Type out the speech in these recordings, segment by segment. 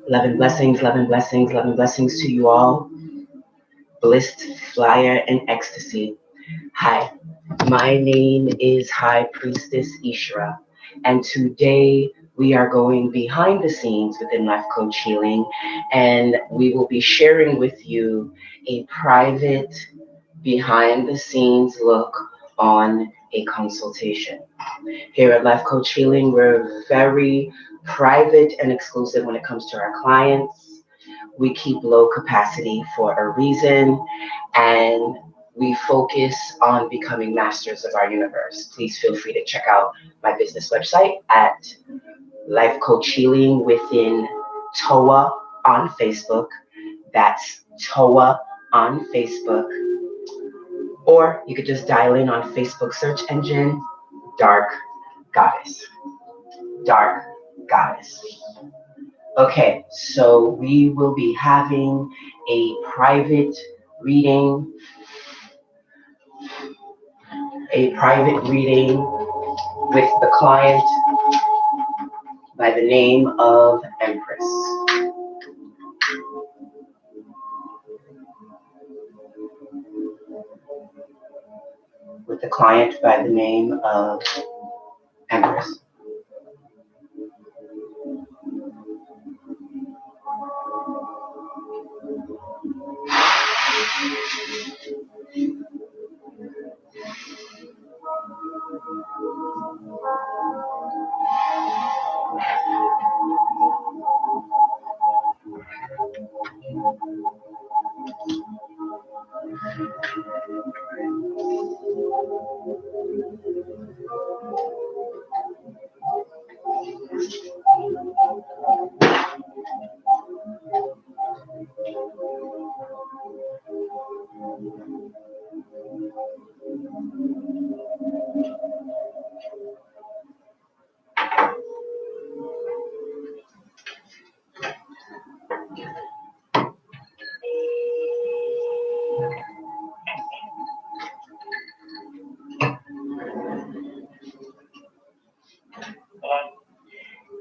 Love and blessings, love and blessings, love and blessings to you all. Blissed, flyer, and ecstasy. Hi, my name is High Priestess Ishra, and today we are going behind the scenes within Life Coach Healing, and we will be sharing with you a private, behind the scenes look on a consultation. Here at Life Coach Healing, we're very private and exclusive when it comes to our clients. We keep low capacity for a reason, and we focus on becoming masters of our universe. Please feel free to check out my business website at Life Coach Healing within TOA on Facebook. That's TOA on Facebook. Or you could just dial in on Facebook search engine, Dark Goddess. Dark Goddess. Okay, so we will be having a private reading, with the client by the name of Empress. With the client by the name of Empress.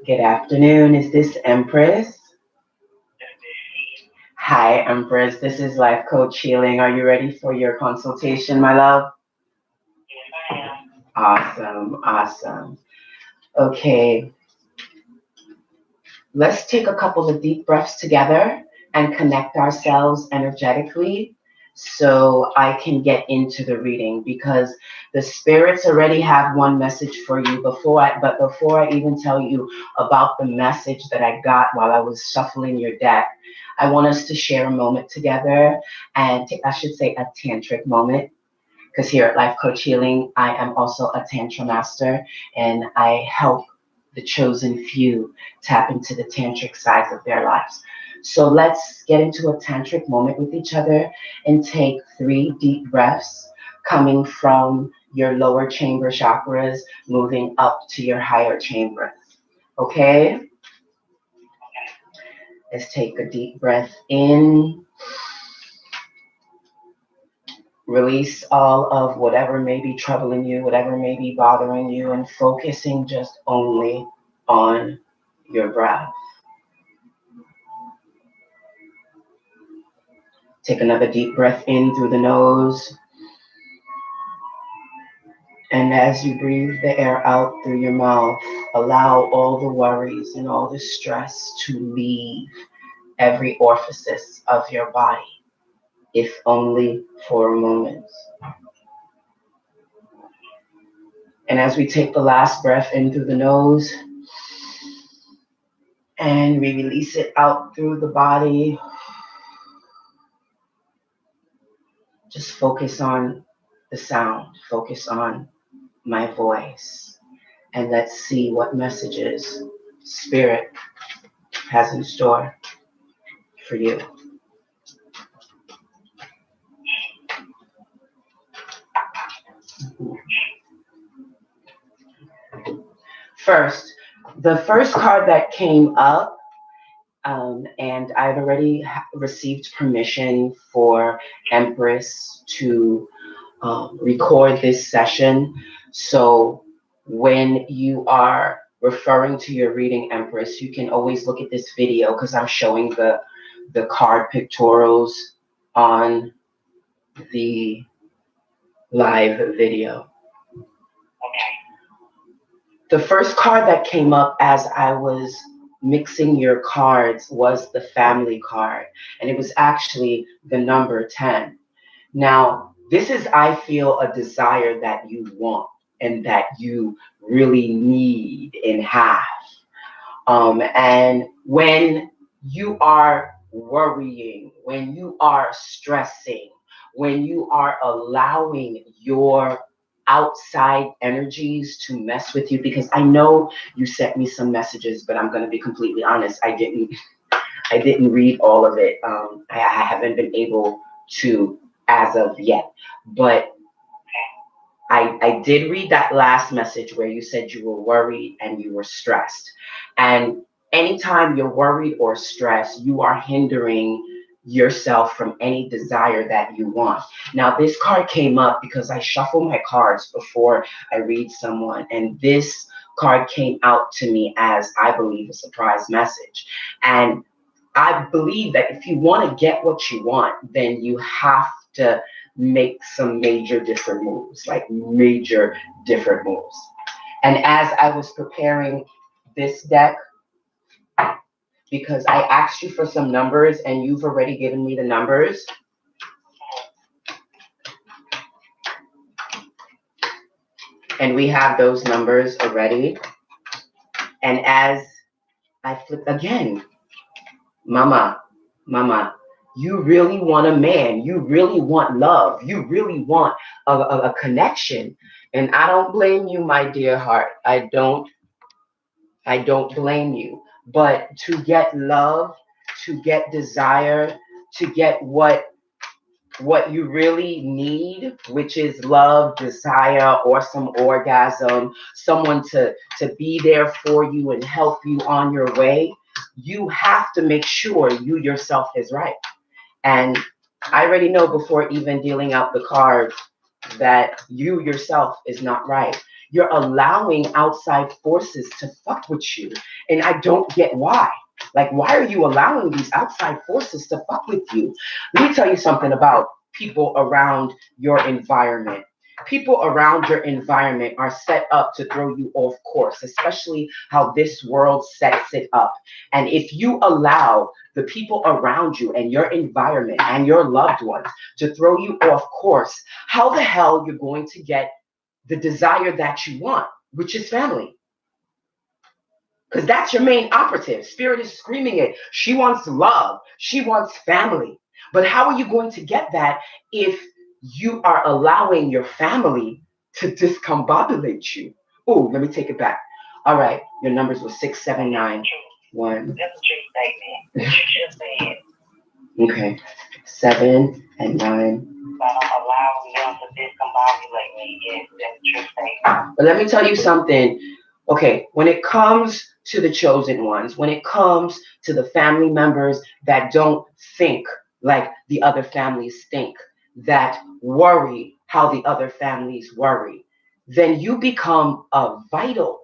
Good afternoon. Is this Empress? Hi, Empress. This is Life Coach Healing. Are you ready for your consultation, my love? Awesome, awesome. Okay. Let's take a couple of deep breaths together and connect ourselves energetically so I can get into the reading, because the spirits already have one message for you. Before I even tell you about the message that I got while I was shuffling your deck, I want us to share a moment together, and I should say a tantric moment, because here at Life Coach Healing, I am also a tantra master, and I help the chosen few tap into the tantric sides of their lives. So let's get into a tantric moment with each other and take 3 deep breaths coming from your lower chamber chakras, moving up to your higher chamber. Okay? Let's take a deep breath in. Release all of whatever may be troubling you, whatever may be bothering you, and focusing just only on your breath. Take another deep breath in through the nose. And as you breathe the air out through your mouth, allow all the worries and all the stress to leave every orifice of your body, if only for a moment. And as we take the last breath in through the nose, and we release it out through the body, just focus on the sound, focus on my voice, and let's see what messages Spirit has in store for you. First, the first card that came up, and I've already received permission for Empress to record this session. So when you are referring to your reading, Empress, you can always look at this video because I'm showing the card pictorials on the live video. Okay. The first card that came up as I was mixing your cards was the family card, and it was actually the number 10. Now, this is, I feel, a desire that you want and that you really need and have. And when you are worrying, when you are stressing, when you are allowing your outside energies to mess with you, because I know you sent me some messages, but I'm going to be completely honest, I didn't read all of it. I haven't been able to as of yet, but I did read that last message where you said you were worried and you were stressed. And anytime you're worried or stressed, you are hindering yourself from any desire that you want. Now, this card came up because I shuffle my cards before I read someone, and this card came out to me as, I believe, a surprise message. And I believe that if you want to get what you want, then you have to make some major different moves, like major different moves. And as I was preparing this deck, because I asked you for some numbers and you've already given me the numbers, and we have those numbers already. And as I flip again, Mama, you really want a man. You really want love. You really want a connection. And I don't blame you, my dear heart. I don't blame you. But to get love, to get desire, to get what you really need, which is love, desire, or some orgasm, someone to be there for you and help you on your way, you have to make sure you yourself is right. And I already know before even dealing out the cards that you yourself is not right. You're allowing outside forces to fuck with you. And I don't get why. Like, why are you allowing these outside forces to fuck with you? Let me tell you something about people around your environment. People around your environment are set up to throw you off course, especially how this world sets it up. And if you allow the people around you and your environment and your loved ones to throw you off course, how the hell you're going to get the desire that you want, which is family? Because that's your main operative. Spirit is screaming it. She wants love. She wants family. But how are you going to get that if you are allowing your family to discombobulate you? Oh, let me take it back. All right, your numbers were 6, 7, 9, 1. That's a true statement. What you just said. Okay, 7 and 9. But I'm allowing them to discombobulate me. Yes, that's a true statement. But let me tell you something. Okay, when it comes to the chosen ones, when it comes to the family members that don't think like the other families think, that worry how the other families worry, then you become a vital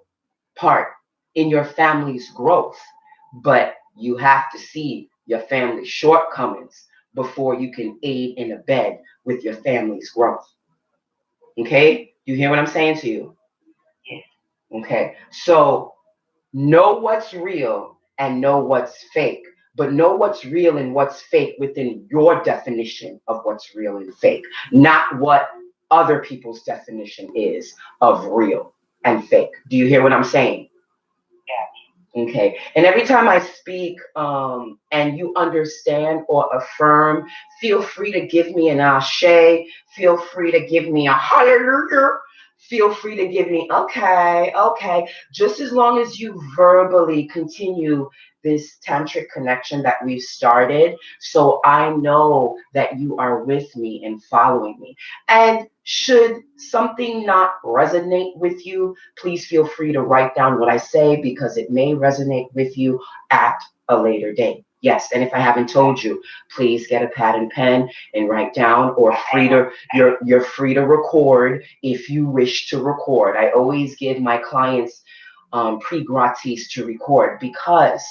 part in your family's growth. But you have to see your family's shortcomings before you can aid and abet with your family's growth. Okay? You hear what I'm saying to you? Yes. Okay, so know what's real and know what's fake, but know what's real and what's fake within your definition of what's real and fake, not what other people's definition is of real and fake. Do you hear what I'm saying? Yeah. Okay, and every time I speak and you understand or affirm, feel free to give me an ashe, feel free to give me a hallelujah, feel free to give me okay, just as long as you verbally continue this tantric connection that we've started, so I know that you are with me and following me. And should something not resonate with you, please feel free to write down what I say, because it may resonate with you at a later date. Yes, and if I haven't told you, please get a pad and pen and write down, or you're free to record if you wish to record. I always give my clients pre-gratis to record, because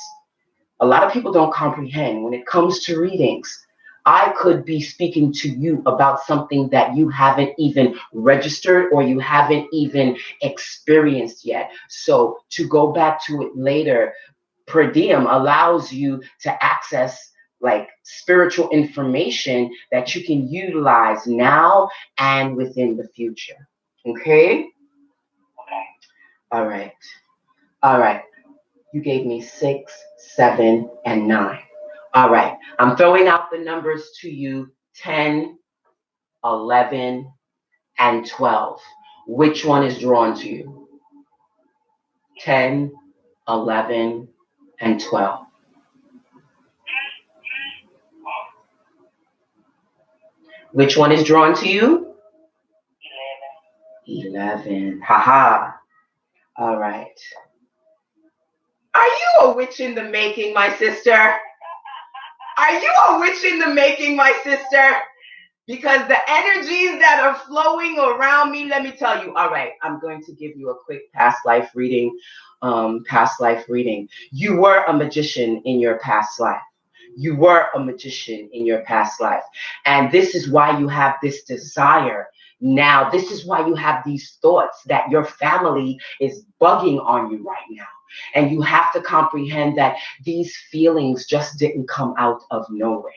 a lot of people don't comprehend when it comes to readings. I could be speaking to you about something that you haven't even registered or you haven't even experienced yet. So to go back to it later, per diem allows you to access like spiritual information that you can utilize now and within the future. Okay? Okay. All right. All right. You gave me 6, 7, and 9. All right. I'm throwing out the numbers to you: 10, 11, and 12. Which one is drawn to you? 10, 11, and 12. Which one is drawn to you? 11. Haha. All right. Are you a witch in the making, my sister? Are you a witch in the making, my sister? Because the energies that are flowing around me, let me tell you. All right, I'm going to give you a quick past life reading. Past life reading. You were a magician in your past life. You were a magician in your past life. And this is why you have this desire. Now, this is why you have these thoughts that your family is bugging on you right now. And you have to comprehend that these feelings just didn't come out of nowhere.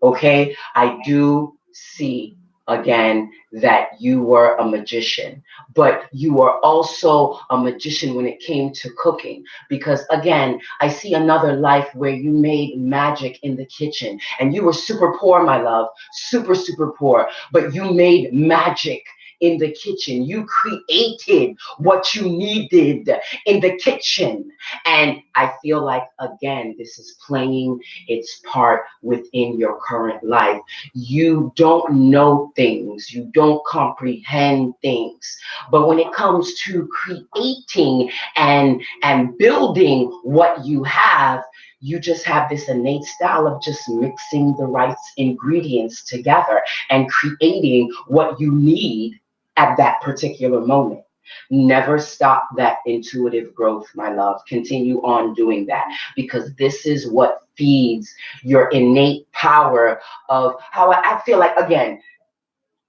Okay, I do see again that you were a magician, but you were also a magician when it came to cooking, because again, I see another life where you made magic in the kitchen and you were super poor, my love, super, super poor, but you made magic in the kitchen. You created what you needed in the kitchen. And I feel like, again, this is playing its part within your current life. You don't know things, you don't comprehend things. But when it comes to creating and building what you have, you just have this innate style of just mixing the right ingredients together and creating what you need at that particular moment. Never stop that intuitive growth, my love. Continue on doing that, because this is what feeds your innate power of how I feel like, again,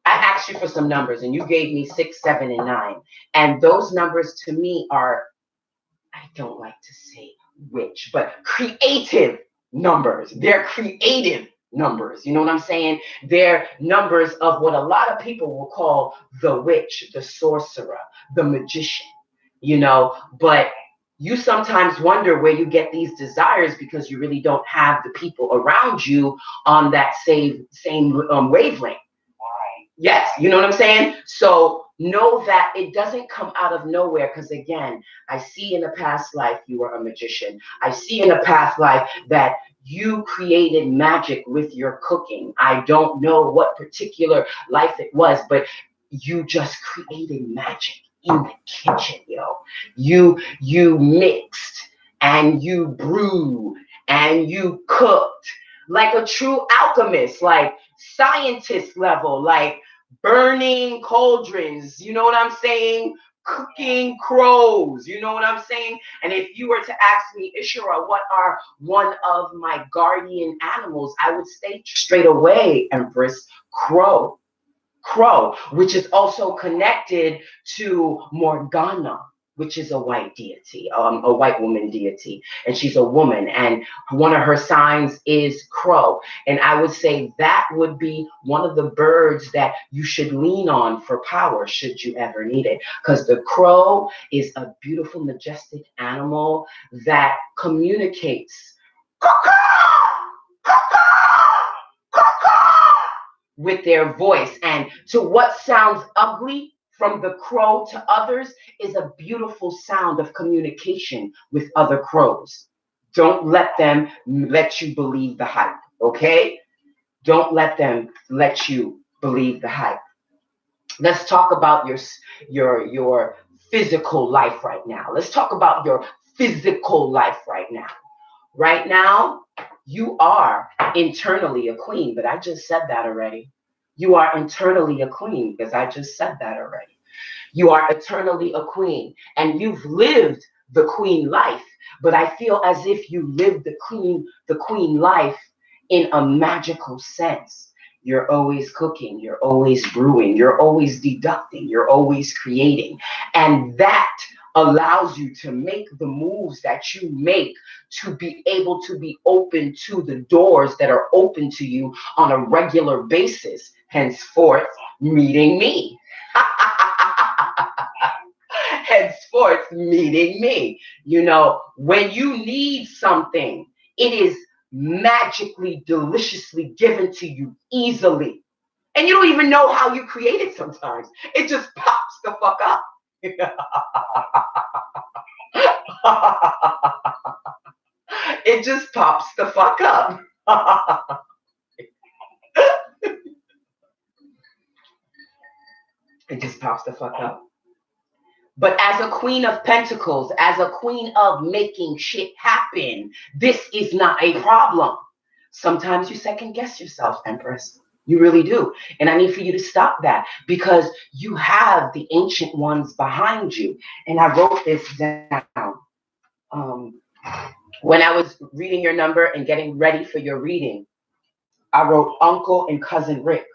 I asked you for some numbers and you gave me 6, 7, and 9. And those numbers to me are, I don't like to say which, but creative numbers. They're creative numbers. You know what I'm saying? They're numbers of what a lot of people will call the witch, the sorcerer, the magician, you know, but you sometimes wonder where you get these desires because you really don't have the people around you on that same wavelength. Yes, you know what I'm saying? So know that it doesn't come out of nowhere, because again, I see in a past life you were a magician. I see in a past life that you created magic with your cooking. I don't know what particular life it was, but you just created magic in the kitchen, yo. You mixed and you brewed and you cooked like a true alchemist, like scientist level, like burning cauldrons, you know what I'm saying? Cooking crows, you know what I'm saying? And if you were to ask me, Ishura, what are one of my guardian animals, I would say straight away, Empress, crow. Crow, which is also connected to Morgana, which is a white deity, a white woman deity, and she's a woman, and one of her signs is crow. And I would say that would be one of the birds that you should lean on for power should you ever need it, because the crow is a beautiful, majestic animal that communicates with their voice. And to what sounds ugly from the crow to others is a beautiful sound of communication with other crows. Don't let them let you believe the hype, okay? Don't let them let you believe the hype. Let's talk about your physical life right now. Let's talk about your physical life right now. Right now, you are internally a queen, but I just said that already. You are internally a queen, because I just said that already. You are eternally a queen, and you've lived the queen life, but I feel as if you live the queen life in a magical sense. You're always cooking, you're always brewing, you're always deducting, you're always creating. And that allows you to make the moves that you make to be able to be open to the doors that are open to you on a regular basis, henceforth meeting me. Henceforth meeting me. You know, when you need something, it is magically, deliciously given to you easily. And you don't even know how you create it sometimes. It just pops the fuck up. It just pops the fuck up. It just pops the fuck up. But as a queen of pentacles, as a queen of making shit happen, this is not a problem. Sometimes you second guess yourself, Empress. You really do. And I need for you to stop that because you have the ancient ones behind you. And I wrote this down. When I was reading your number and getting ready for your reading, I wrote Uncle and Cousin Rick.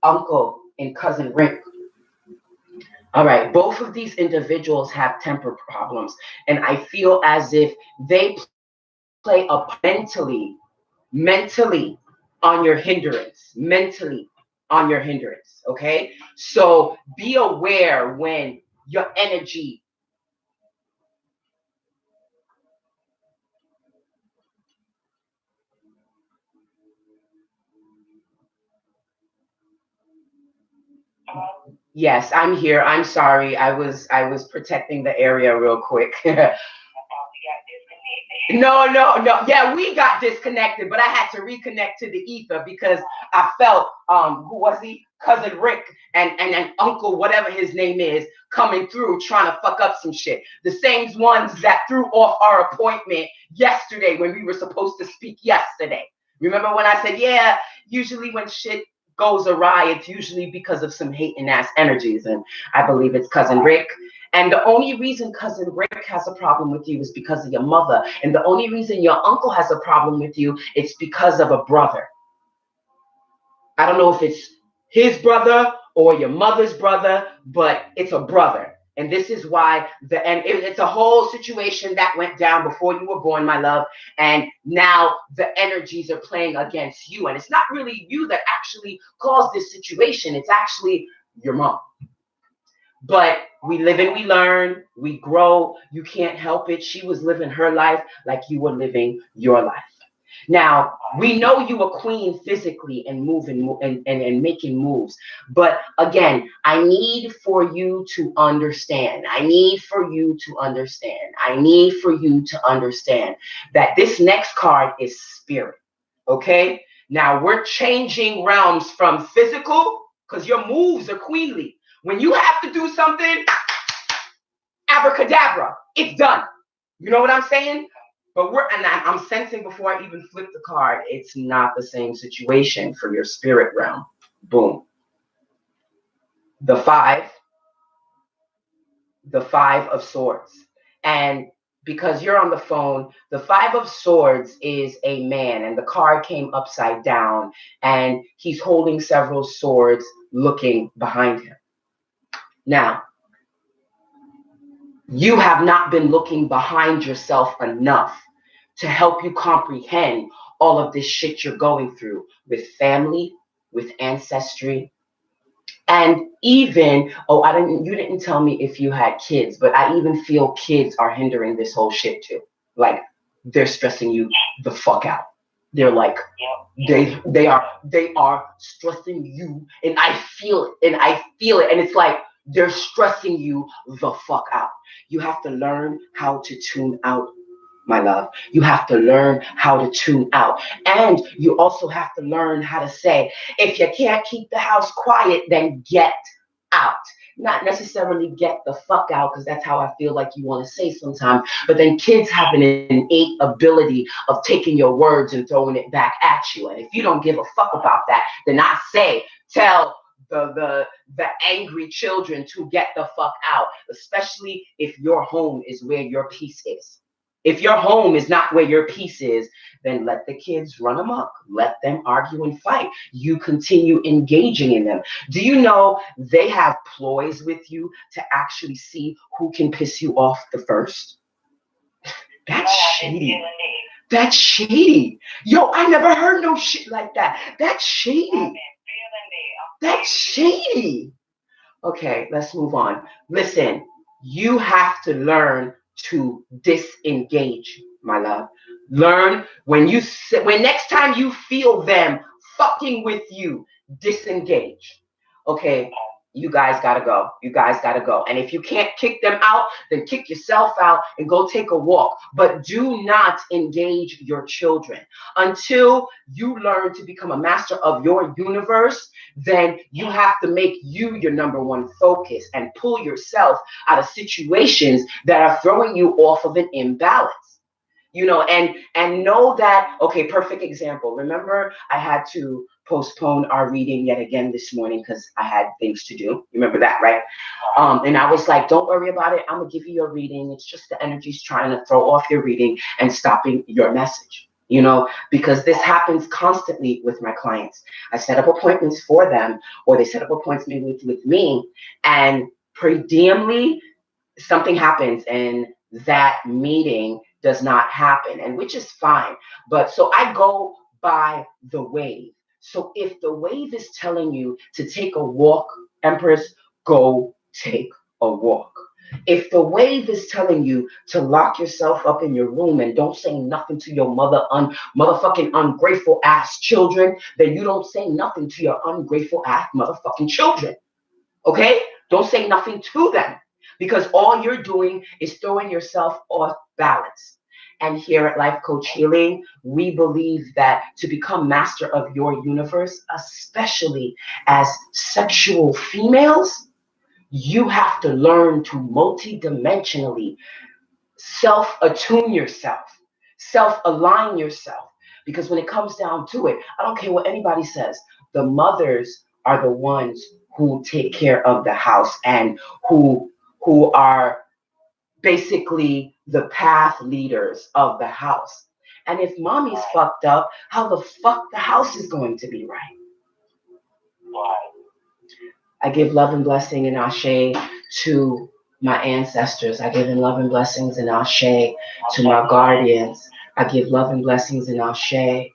Uncle and Cousin Rick. All right, both of these individuals have temper problems, and I feel as if they play a mentally on your hindrance, okay? So be aware when your energy Yes, I'm here. I'm sorry. I was protecting the area real quick. No. Yeah, we got disconnected, but I had to reconnect to the ether because I felt who was he? Cousin Rick and Uncle, whatever his name is, coming through trying to fuck up some shit. The same ones that threw off our appointment yesterday when we were supposed to speak yesterday. Remember when I said, yeah, usually when shit goes awry, it's usually because of some hating ass energies. And I believe it's Cousin Rick. And the only reason Cousin Rick has a problem with you is because of your mother. And the only reason your uncle has a problem with you, it's because of a brother. I don't know if it's his brother or your mother's brother, but it's a brother. And this is why it's a whole situation that went down before you were born, my love. And now the energies are playing against you. And it's not really you that actually caused this situation. It's actually your mom. But we live and we learn, we grow. You can't help it. She was living her life like you were living your life. Now, we know you a queen physically and moving and making moves. But again, I need for you to understand. I need for you to understand that this next card is spirit. Okay? Now, we're changing realms from physical because your moves are queenly. When you have to do something, abracadabra, it's done. You know what I'm saying? But I'm sensing before I even flip the card, it's not the same situation for your spirit realm. Boom. The five of swords. And because you're on the phone, the 5 of swords is a man, and the card came upside down, and he's holding several swords looking behind him. Now, you have not been looking behind yourself enough to help you comprehend all of this shit you're going through with family, with ancestry, and even, you didn't tell me if you had kids, but I even feel kids are hindering this whole shit too. Like, they're stressing you the fuck out. They're like, they are stressing you, and I feel it, and it's like they're stressing you the fuck out. You have to learn how to tune out, my love. You have to learn how to tune out. And you also have to learn how to say, if you can't keep the house quiet, then get out. Not necessarily get the fuck out, because that's how I feel like you want to say sometimes. But then kids have an innate ability of taking your words and throwing it back at you. And if you don't give a fuck about that, then I say, tell the angry children to get the fuck out, especially if your home is where your peace is. If your home is not where your peace is, then let the kids run amok. Let them argue and fight. You continue engaging in them. Do you know they have ploys with you to actually see who can piss you off the first? That's shady. That's shady. Yo, I never heard no shit like that. That's shady. That's shady. Okay, let's move on. Listen, you have to learn to disengage, my love. Learn when next time you feel them fucking with you, disengage. Okay, you guys gotta go. You guys gotta go. And if you can't kick them out, then kick yourself out and go take a walk. But do not engage your children until you learn to become a master of your universe. Then you have to make you your number one focus and pull yourself out of situations that are throwing you off of an imbalance. You know, and know that, okay, perfect example. Remember, I had to postpone our reading yet again this morning because I had things to do. Remember that, right? And I was like, don't worry about it. I'm gonna give you your reading. It's just the energy's trying to throw off your reading and stopping your message. You know, because this happens constantly with my clients. I set up appointments for them, or they set up appointments with me, and per diemly, something happens and that meeting does not happen, and which is fine. But so I go by the wave. So if the wave is telling you to take a walk, Empress, go take a walk. If the wave is telling you to lock yourself up in your room and don't say nothing to your motherfucking ungrateful ass children, then you don't say nothing to your ungrateful ass motherfucking children. Okay? Don't say nothing to them, because all you're doing is throwing yourself off balance. And here at Life Coach Healing, we believe that to become master of your universe, especially as sexual females, you have to learn to multidimensionally self-attune yourself, self-align yourself. Because when it comes down to it, I don't care what anybody says, the mothers are the ones who take care of the house and who are basically the path leaders of the house. And if mommy's fucked up, how the fuck the house is going to be right? I give love and blessing and ashe to my ancestors. I give in love and blessings and ashe to my guardians. I give love and blessings and ashe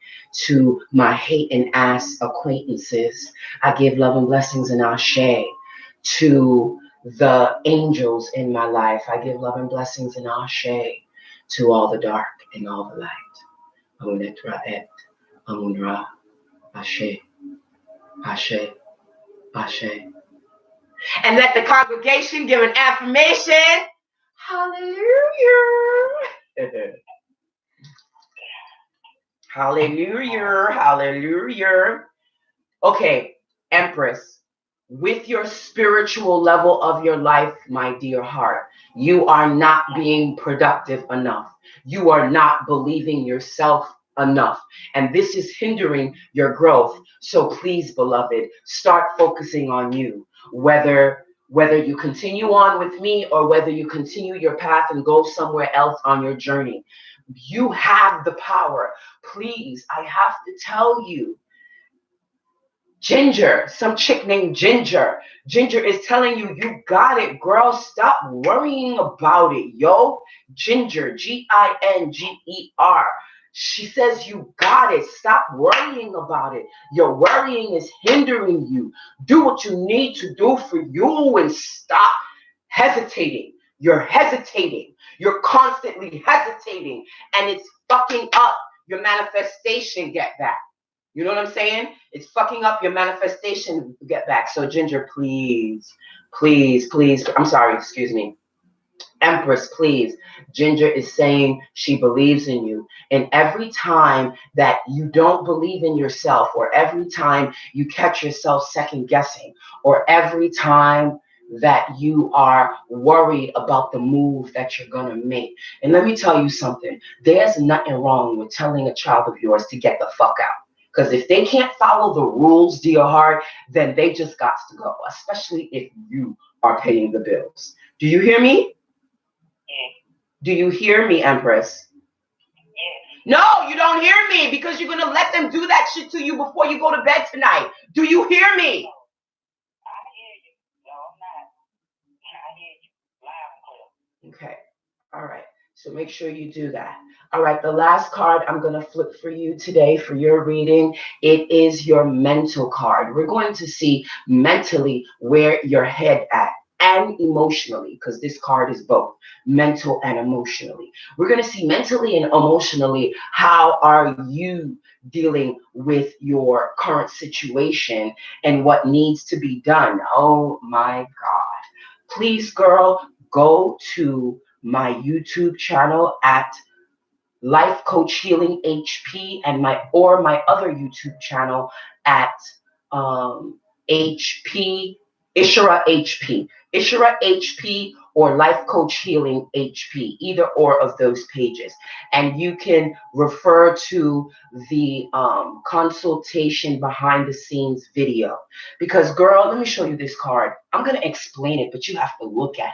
to my hate and ass acquaintances. I give love and blessings and ashe to the angels in my life. I give love and blessings and ashe to all the dark and all the light. Amunet Ra'et, Amun-Ra, Ashe, Ashe, Ashe. And let the congregation give an affirmation. Hallelujah. Hallelujah. Hallelujah. Okay, Empress, with your spiritual level of your life, my dear heart, you are not being productive enough. You are not believing yourself enough. And this is hindering your growth. So please, beloved, start focusing on you. Whether you continue on with me or whether you continue your path and go somewhere else on your journey, you have the power. Please, I have to tell you, Ginger, some chick named Ginger. Ginger is telling you, you got it, girl. Stop worrying about it, yo. Ginger, Ginger. She says you got it. Stop worrying about it. Your worrying is hindering you. Do what you need to do for you and stop hesitating. You're hesitating. You're constantly hesitating. And it's fucking up your manifestation get back. You know what I'm saying? It's fucking up your manifestation get back. So Ginger, please, please, please. I'm sorry, excuse me. Empress, please. Ginger is saying she believes in you. And every time that you don't believe in yourself, or every time you catch yourself second guessing, or every time that you are worried about the move that you're going to make. And let me tell you something. There's nothing wrong with telling a child of yours to get the fuck out. Because if they can't follow the rules, dear heart, then they just got to go, especially if you are paying the bills. Do you hear me? Yes. Do you hear me, Empress? Yes. No, you don't hear me because you're going to let them do that shit to you before you go to bed tonight. Do you hear me? I hear you. No, I'm not. I hear you loud and clear. Okay. All right. So make sure you do that. All right. The last card I'm going to flip for you today for your reading, it is your mental card. We're going to see mentally where your head at and emotionally, because this card is both mental and emotionally. We're going to see mentally and emotionally, how are you dealing with your current situation and what needs to be done. Oh my God. Please, girl, go to my YouTube channel at Life Coach Healing HP and my other YouTube channel at HP Ishara HP. Ishara HP or Life Coach Healing HP, either or of those pages. And you can refer to the consultation behind the scenes video. Because girl, let me show you this card. I'm going to explain it, but you have to look at it.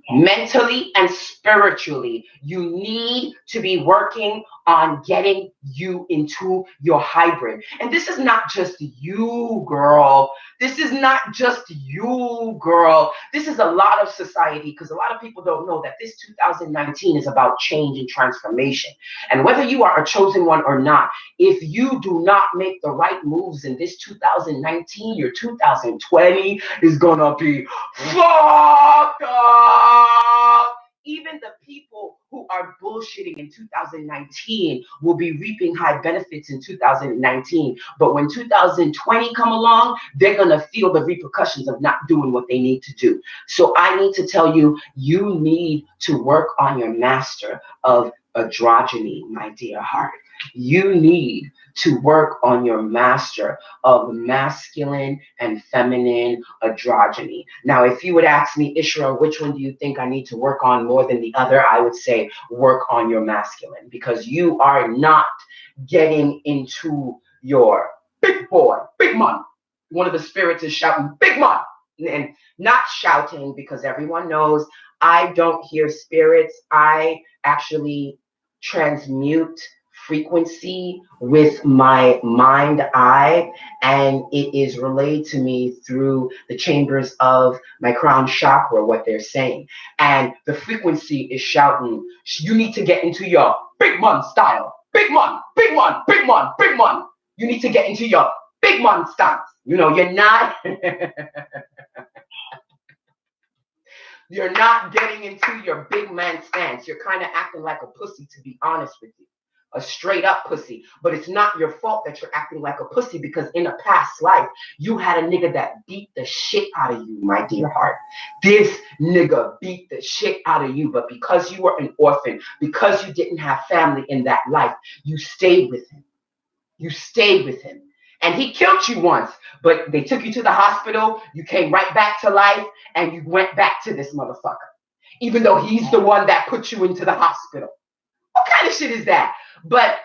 Mentally and spiritually, you need to be working on getting you into your hybrid. And this is not just you, girl. This is not just you, girl. This is a lot of society, because a lot of people don't know that this 2019 is about change and transformation. And whether you are a chosen one or not, if you do not make the right moves in this 2019, your 2020 is gonna be fucked up. Even the people who are bullshitting in 2019 will be reaping high benefits in 2019. But when 2020 come along, they're going to feel the repercussions of not doing what they need to do. So I need to tell you, you need to work on your master of androgyny, my dear heart. You need to work on your master of masculine and feminine androgyny. Now, if you would ask me, Ishra, which one do you think I need to work on more than the other? I would say work on your masculine, because you are not getting into your big boy, big man. One of the spirits is shouting, big man, and not shouting, because everyone knows I don't hear spirits. I actually transmute frequency with my mind eye, and it is relayed to me through the chambers of my crown chakra, what they're saying. And the frequency is shouting, you need to get into your big man style. Big man, big man, big man, big man. You need to get into your big man stance. You know, you're not you're not getting into your big man stance. You're kind of acting like a pussy, to be honest with you. A straight up pussy. But it's not your fault that you're acting like a pussy, because in a past life, you had a nigga that beat the shit out of you, my dear heart. This nigga beat the shit out of you. But because you were an orphan, because you didn't have family in that life, you stayed with him. You stayed with him. And he killed you once, but they took you to the hospital. You came right back to life, and you went back to this motherfucker, even though he's the one that put you into the hospital. What kind of shit is that? But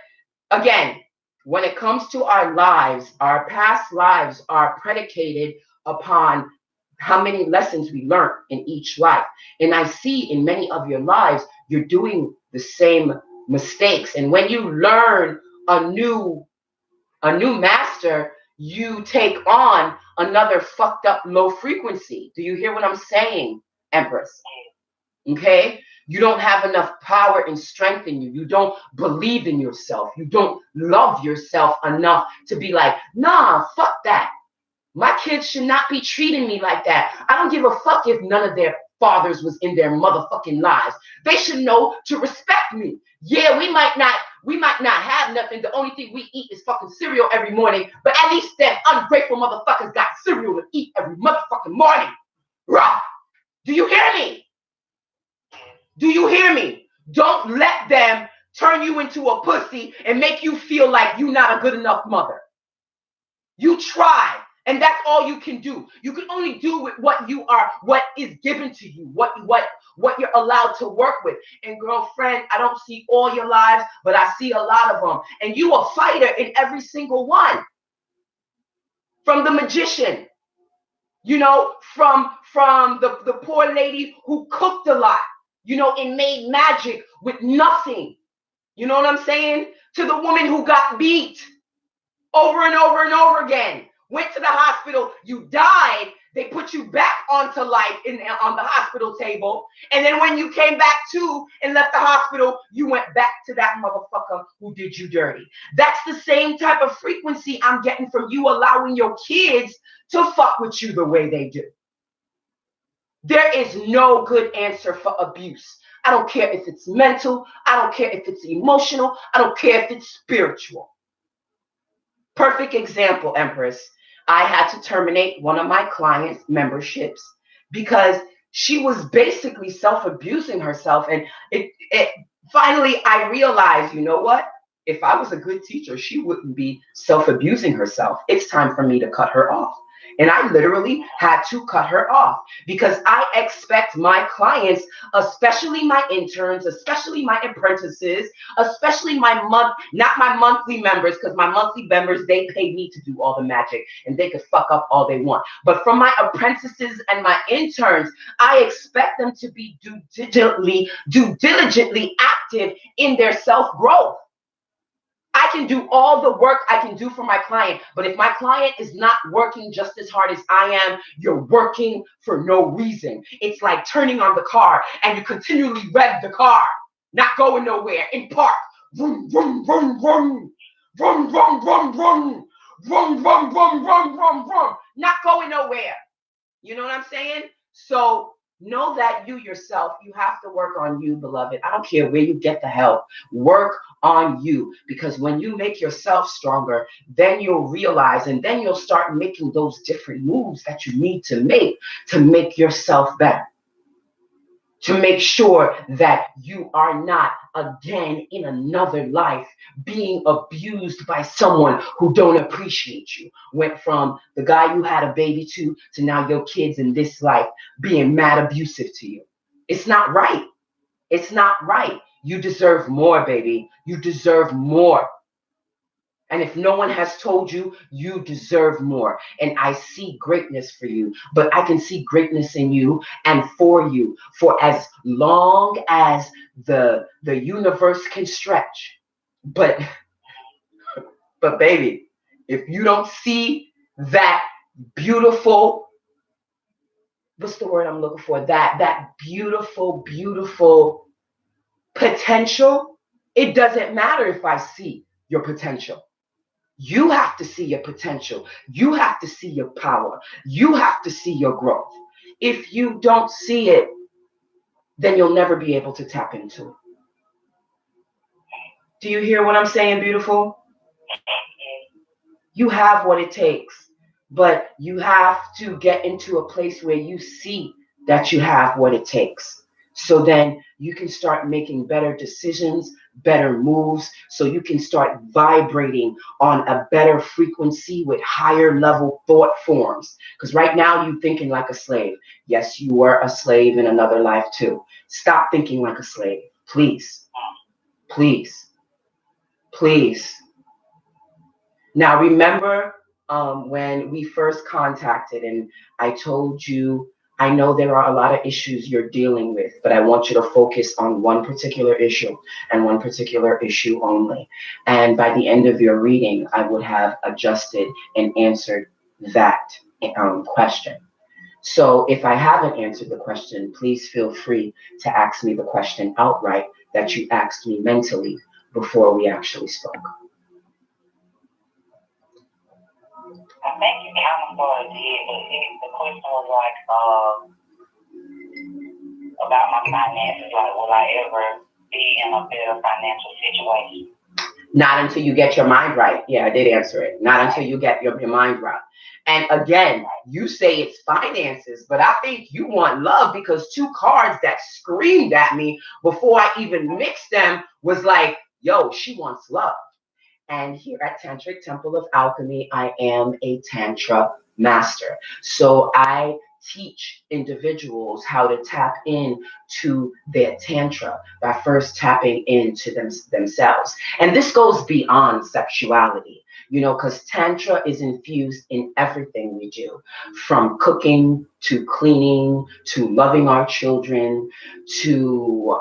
again, when it comes to our lives, our past lives are predicated upon how many lessons we learned in each life. And I see in many of your lives, you're doing the same mistakes. And when you learn a new master, you take on another fucked up low frequency. Do you hear what I'm saying, Empress? Okay? You don't have enough power and strength in you. You don't believe in yourself. You don't love yourself enough to be like, nah, fuck that. My kids should not be treating me like that. I don't give a fuck if none of their fathers was in their motherfucking lives. They should know to respect me. Yeah, we might not have nothing. The only thing we eat is fucking cereal every morning, but at least them ungrateful motherfuckers got cereal to eat every motherfucking morning. Rah! Do you hear me? Do you hear me? Don't let them turn you into a pussy and make you feel like you're not a good enough mother. You try. And that's all you can do. You can only do with what you are, what is given to you, what you're allowed to work with. And girlfriend, I don't see all your lives, but I see a lot of them. And you a fighter in every single one. From the magician, you know, from the poor lady who cooked a lot, you know, and made magic with nothing. You know what I'm saying? To the woman who got beat over and over and over again, went to the hospital, you died, they put you back onto life on the hospital table, and then when you came back to and left the hospital, you went back to that motherfucker who did you dirty. That's the same type of frequency I'm getting from you allowing your kids to fuck with you the way they do. There is no good answer for abuse. I don't care if it's mental, I don't care if it's emotional, I don't care if it's spiritual. Perfect example, Empress. I had to terminate one of my clients' memberships because she was basically self-abusing herself. And finally, I realized, you know what? If I was a good teacher, she wouldn't be self-abusing herself. It's time for me to cut her off. And I literally had to cut her off because I expect my clients, especially my interns, especially my apprentices, especially not my monthly members, because my monthly members, they pay me to do all the magic and they could fuck up all they want. But from my apprentices and my interns, I expect them to be diligently active in their self-growth. I can do all the work I can do for my client, but if my client is not working just as hard as I am, you're working for no reason. It's like turning on the car and you continually rev the car, not going nowhere in park. Vroom, vroom, vroom, vroom. Vroom, vroom, vroom, vroom. Vroom, vroom, vroom, vroom, vroom, vroom. Not going nowhere. You know what I'm saying? So know that you yourself, you have to work on you, beloved. I don't care where you get the help. Work on you, because when you make yourself stronger, then you'll realize, and then you'll start making those different moves that you need to make yourself better. To make sure that you are not again in another life being abused by someone who don't appreciate you. Went from the guy you had a baby to now your kids in this life being mad abusive to you. It's not right. It's not right. You deserve more, baby. You deserve more. And if no one has told you, you deserve more. And I see greatness for you, but I can see greatness in you and for you for as long as the universe can stretch. But baby, if you don't see that beautiful, what's the word I'm looking for? That beautiful, beautiful potential, it doesn't matter if I see your potential. You have to see your potential. You have to see your power. You have to see your growth. If you don't see it, then you'll never be able to tap into it. Do you hear what I'm saying, beautiful? You have what it takes, but you have to get into a place where you see that you have what it takes. So then you can start making better decisions, better moves, so you can start vibrating on a better frequency with higher level thought forms. Because right now you're thinking like a slave. Yes, you were a slave in another life too. Stop thinking like a slave, please. Please. Please. Now remember when we first contacted and I told you, I know there are a lot of issues you're dealing with, but I want you to focus on one particular issue and one particular issue only. And by the end of your reading, I would have adjusted and answered that question. So if I haven't answered the question, please feel free to ask me the question outright that you asked me mentally before we actually spoke. I think you kind of sort of did, but the question was like about my finances. Like, will I ever be in a better financial situation? Not until you get your mind right. Yeah, I did answer it. Not until you get your mind right. And again, you say it's finances, but I think you want love, because two cards that screamed at me before I even mixed them was like, yo, she wants love. And here at Tantric Temple of Alchemy, I am a Tantra master. So I teach individuals how to tap in to their tantra by first tapping into themselves. And this goes beyond sexuality, because tantra is infused in everything we do, from cooking to cleaning to loving our children to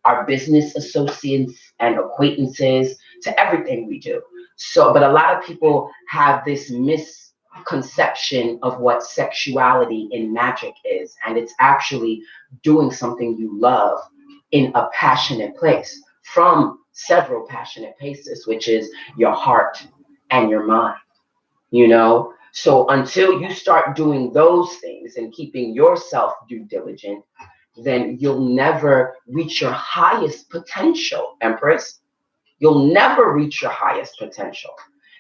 our business associates and acquaintances, to everything we do. So, but a lot of people have this misconception of what sexuality in magic is, and it's actually doing something you love in a passionate place from several passionate places, which is your heart and your mind. So until you start doing those things and keeping yourself due diligent, then you'll never reach your highest potential, Empress. You'll never reach your highest potential.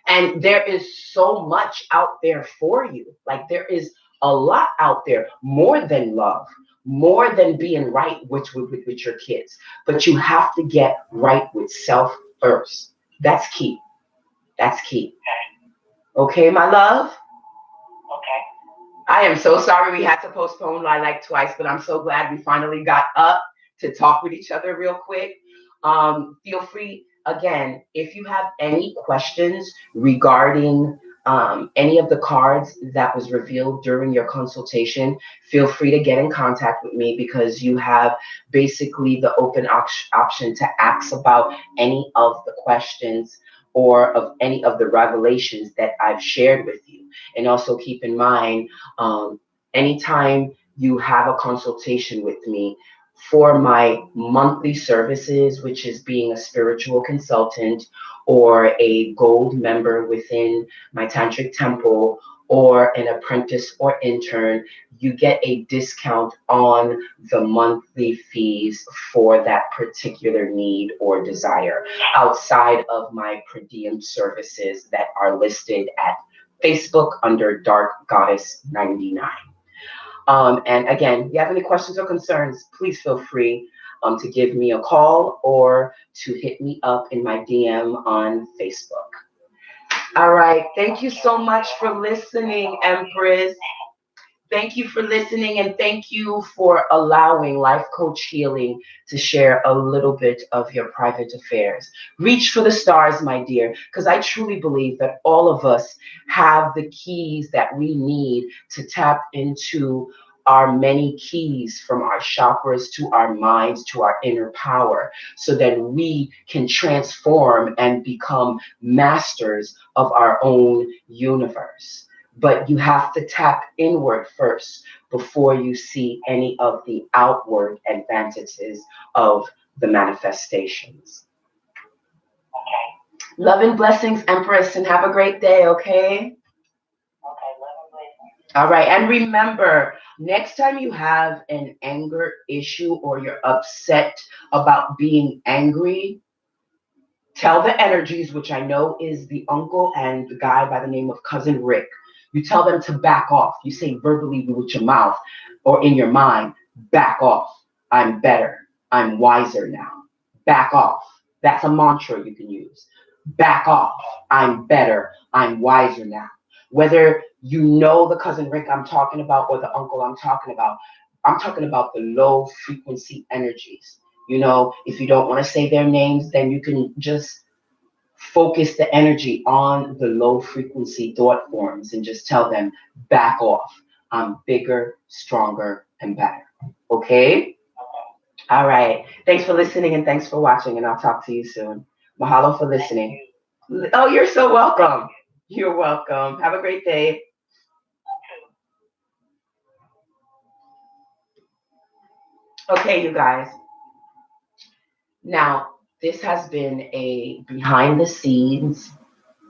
And there is so much out there for you. Like there is a lot out there, more than love, more than being right with your kids. But you have to get right with self first. That's key. That's key. Okay, my love? Okay. I am so sorry we had to postpone like twice, but I'm so glad we finally got up to talk with each other real quick. Feel free, again, if you have any questions regarding any of the cards that was revealed during your consultation, feel free to get in contact with me, because you have basically the open option to ask about any of the questions or of any of the revelations that I've shared with you. And also keep in mind, anytime you have a consultation with me for my monthly services, which is being a spiritual consultant or a gold member within my tantric temple or an apprentice or intern, you get a discount on the monthly fees for that particular need or desire outside of my per diem services that are listed at Facebook under Dark Goddess 99. And again, if you have any questions or concerns, please feel free to give me a call or to hit me up in my DM on Facebook. All right. Thank you so much for listening, Empress. Thank you for listening, and thank you for allowing Life Coach Healing to share a little bit of your private affairs. Reach for the stars, my dear, because I truly believe that all of us have the keys that we need to tap into our many keys, from our chakras to our minds to our inner power, so that we can transform and become masters of our own universe. But you have to tap inward first before you see any of the outward advantages of the manifestations. Okay. Love and blessings, Empress, and have a great day, okay? Okay. Love and blessings. All right. And remember, next time you have an anger issue or you're upset about being angry, tell the energies, which I know is the uncle and the guy by the name of Cousin Rick. You tell them to back off. You say verbally with your mouth or in your mind, back off. I'm better. I'm wiser now. Back off. That's a mantra you can use. Back off. I'm better. I'm wiser now. Whether you know the Cousin Rick I'm talking about or the uncle I'm talking about the low frequency energies. If you don't want to say their names, then you can just focus the energy on the low frequency thought forms and just tell them, back off. I'm bigger, stronger, and better. Okay? All right. Thanks for listening and thanks for watching, and I'll talk to you soon. Mahalo for listening. Oh, you're so welcome. You're welcome. Have a great day. Okay, you guys. Now, this has been a behind the scenes